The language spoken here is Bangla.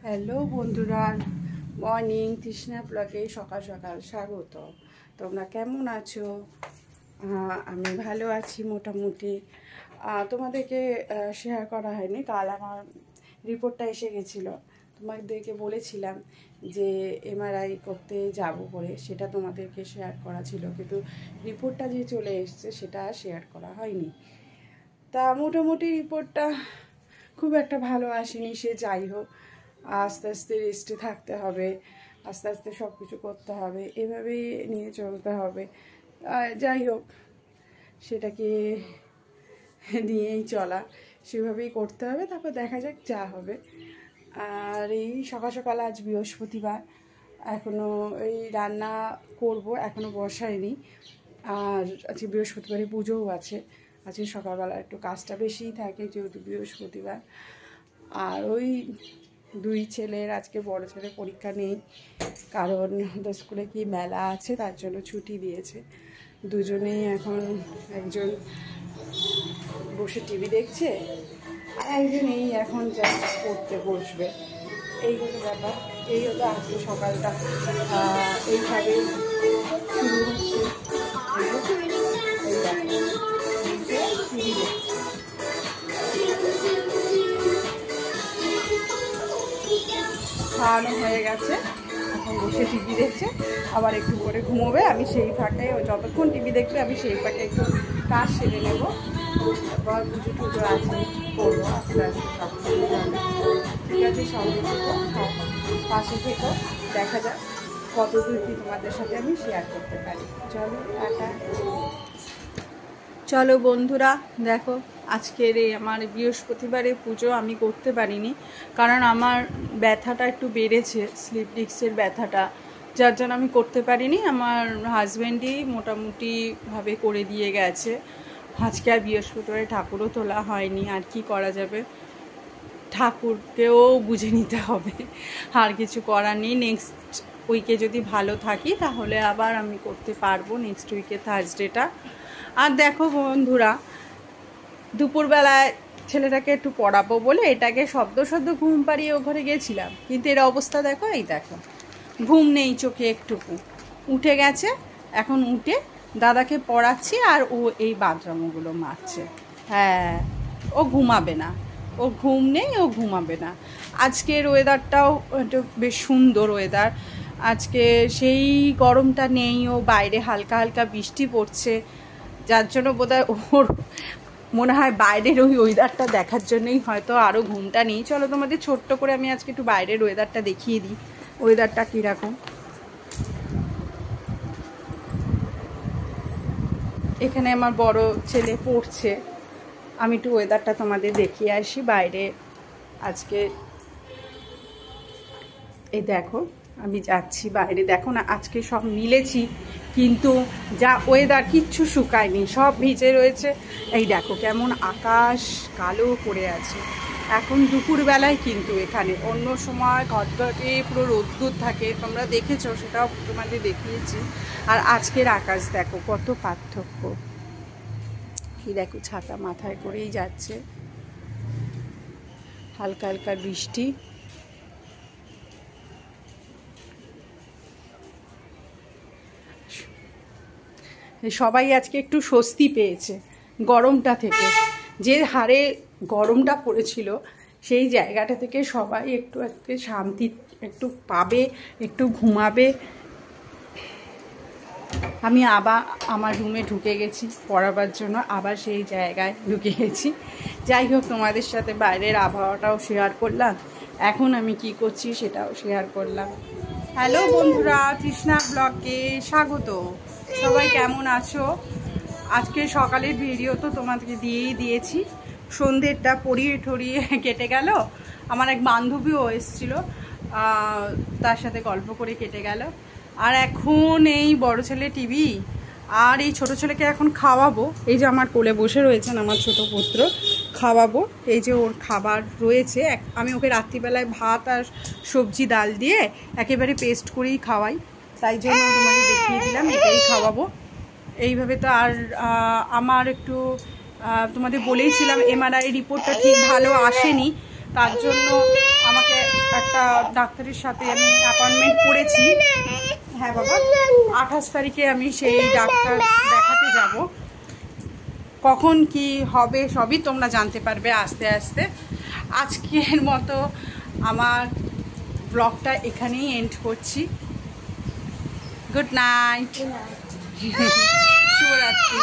হ্যালো বন্ধুরা, মর্নিং। তৃষ্ণা ব্লগে সকাল সকাল স্বাগত। তোমরা কেমন আছো? আমি ভালো আছি মোটামুটি। তোমাদেরকে শেয়ার করা হয়নি, কাল আমার রিপোর্টটা এসে গেছিলো। তোমাদেরকে বলেছিলাম যে এমআরআই করতে যাব করে, সেটা তোমাদেরকে শেয়ার করা ছিল, কিন্তু রিপোর্টটা যে চলে এসছে সেটা শেয়ার করা হয়নি। তা মোটামুটি রিপোর্টটা খুব একটা ভালো আসেনি। সে যাই হোক, আস্তে আস্তে রেস্টে থাকতে হবে, আস্তে আস্তে সব কিছু করতে হবে, এভাবেই নিয়ে চলতে হবে। যাই হোক, সেটাকে নিয়েই চলা, সেভাবেই করতে হবে। তারপর দেখা যাক যা হবে। আর এই সকাল সকাল আজ বৃহস্পতিবার, এখনও এই রান্না করব, এখনও বসাইনি। আর আজকে বৃহস্পতিবারে পুজোও আছে। আজকে সকালবেলা একটু কাজটা বেশিই থাকে যেহেতু বৃহস্পতিবার। আর ওই দুই ছেলের আজকে বড় ছেলে পরীক্ষা নেই, কারণ ওদের স্কুলে কি মেলা আছে, তার জন্য ছুটি দিয়েছে। দুজনেই এখন, একজন বসে টিভি দেখছে আর একজন এই এখন যা পড়তে বসবে। এই হলো ব্যাপার। এই হলো আজকে সকালটা এইভাবে শুরু হচ্ছে। টিভি দেখছে, খাওয়ানো হয়ে গেছে, এখন বসে টিভি দেখছে। আবার একটু করে ঘুমোবে। আমি সেই ফাঁকে, যতক্ষণ টিভি দেখবে আমি সেই ফাঁকে একটু কাজ সেরে নেবো। তারপর পুজো টুজো আছে, করবো আস্তে আস্তে সব কিছু যাবে। ঠিক আছে, সঙ্গে থেকো, পাশে থেকো, দেখা যাক কতদূর কি তোমাদের সাথে আমি শেয়ার করতে পারি। চলো টাটা। চলো বন্ধুরা, দেখো আজকের এই আমার বৃহস্পতিবারে পুজো আমি করতে পারিনি, কারণ আমার ব্যথাটা একটু বেড়েছে, স্লিপ ডিস্কের ব্যথাটা, যার জন্য আমি করতে পারিনি। আমার হাজব্যান্ডই মোটামুটিভাবে করে দিয়ে গেছে। আজকে আর বৃহস্পতিবারে ঠাকুরও তোলা হয়নি, আর কি করা যাবে, ঠাকুরকেও বুঝে নিতে হবে, আর কিছু করার নেই। নেক্সট উইকে যদি ভালো থাকি তাহলে আবার আমি করতে পারবো, নেক্সট উইকে থার্সডেটা। আর দেখো বন্ধুরা, দুপুরবেলায় ছেলেটাকে একটু পড়াবো বলে এটাকে শব্দ ঘুম পাড়িয়ে ও ঘরে গেছিলাম, কিন্তু এর অবস্থা দেখো, এই দেখো, ঘুম নেই চোখে একটুকু। উঠে গেছে, এখন উঠে দাদাকে পড়াচ্ছি আর ও এই বাথরুমগুলো মারছে। হ্যাঁ, ও ঘুমাবে না, ও ঘুম নেই, ও ঘুমাবে না। আজকের ওয়েদারটাও একটু বেশ সুন্দর ওয়েদার আজকে, সেই গরমটা নেই। ও বাইরে হালকা হালকা বৃষ্টি পড়ছে, যার জন্য বোধহয় ওর মনে হয় বাইরের ওই ওয়েদারটা দেখার জন্যই হয়তো আরও ঘুমটা নেই। চলো তোমাদের ছোট্ট করে আমি আজকে একটু বাইরের ওয়েদারটা দেখিয়ে দিই, ওয়েদারটা কীরকম। এখানে আমার বড় ছেলে পড়ছে, আমি একটু ওয়েদারটা তোমাদের দেখিয়ে আসি বাইরে আজকে। এই দেখো, আমি যাচ্ছি বাইরে, দেখো না আজকে সব মিলেছি, কিন্তু যা ওয়েদার কিচ্ছু শুকায়নি, সব ভিজে রয়েছে। এই দেখো কেমন আকাশ কালো করে আছে। এখন দুপুরবেলায়, কিন্তু এখানে অন্য সময় ঘটঘটে পুরো রোদ্দুর থাকে, তোমরা দেখেছো, সেটাও তোমাদের দেখিয়েছি। আর আজকের আকাশ দেখো কত পার্থক্য। কি দেখো, ছাতা মাথায় করেই যাচ্ছে, হালকা হালকা বৃষ্টি। সবাই আজকে একটু স্বস্তি পেয়েছে গরমটা থেকে, যে হারে গরমটা পড়েছিল সেই জায়গাটা থেকে সবাই একটু একটু শান্তি একটু পাবে, একটু ঘুমাবে। আমি আবার আমার রুমে ঢুকে গেছি পড়াবার জন্য, আবার সেই জায়গায় ঢুকে গেছি। যাই হোক, তোমাদের সাথে বাইরের আবহাওয়াটাও শেয়ার করলাম, এখন আমি কি করছি সেটাও শেয়ার করলাম। হ্যালো বন্ধুরা, তৃষ্ণা ব্লগে স্বাগত। সবাই কেমন আছো? আজকে সকালের ভিডিও তো তোমাদেরকে দিয়েই দিয়েছি, সন্ধ্যেরটা পড়িয়ে ঠরিয়ে কেটে গেল। আমার এক বান্ধবীও এসেছিলো, তার সাথে গল্প করে কেটে গেল। আর এখন এই বড় ছেলে টিভি, আর এই ছোট ছেলেকে এখন খাওয়াবো। এই যে আমার কোলে বসে রয়েছেন আমার ছোট পুত্র, খাওয়াবো। এই যে ওর খাবার রয়েছে, আমি ওকে রাত্রিবেলায় ভাত আর সবজি ডাল দিয়ে একেবারে পেস্ট করেই খাওয়াই, তাই জন্য তোমাকে দেখিয়ে দিলাম, এটাই খাওয়াবো এইভাবে। তো আর আমার একটু তোমাদের বলেইছিলাম এমআরআই রিপোর্টটা ঠিক ভালো আসেনি, তার জন্য আমাকে একটা একটা ডাক্তারের সাথে আমি অ্যাপয়েন্টমেন্ট করেছি। হ্যাঁ বাবা, 28 তারিখে আমি সেই ডাক্তার দেখাতে যাব। কখন কি হবে সবই তোমরা জানতে পারবে আস্তে আস্তে। আজকের মতো আমার ব্লগটা এখানেই এন্ড করছি। গুড নাইট, শুভরাত্রি।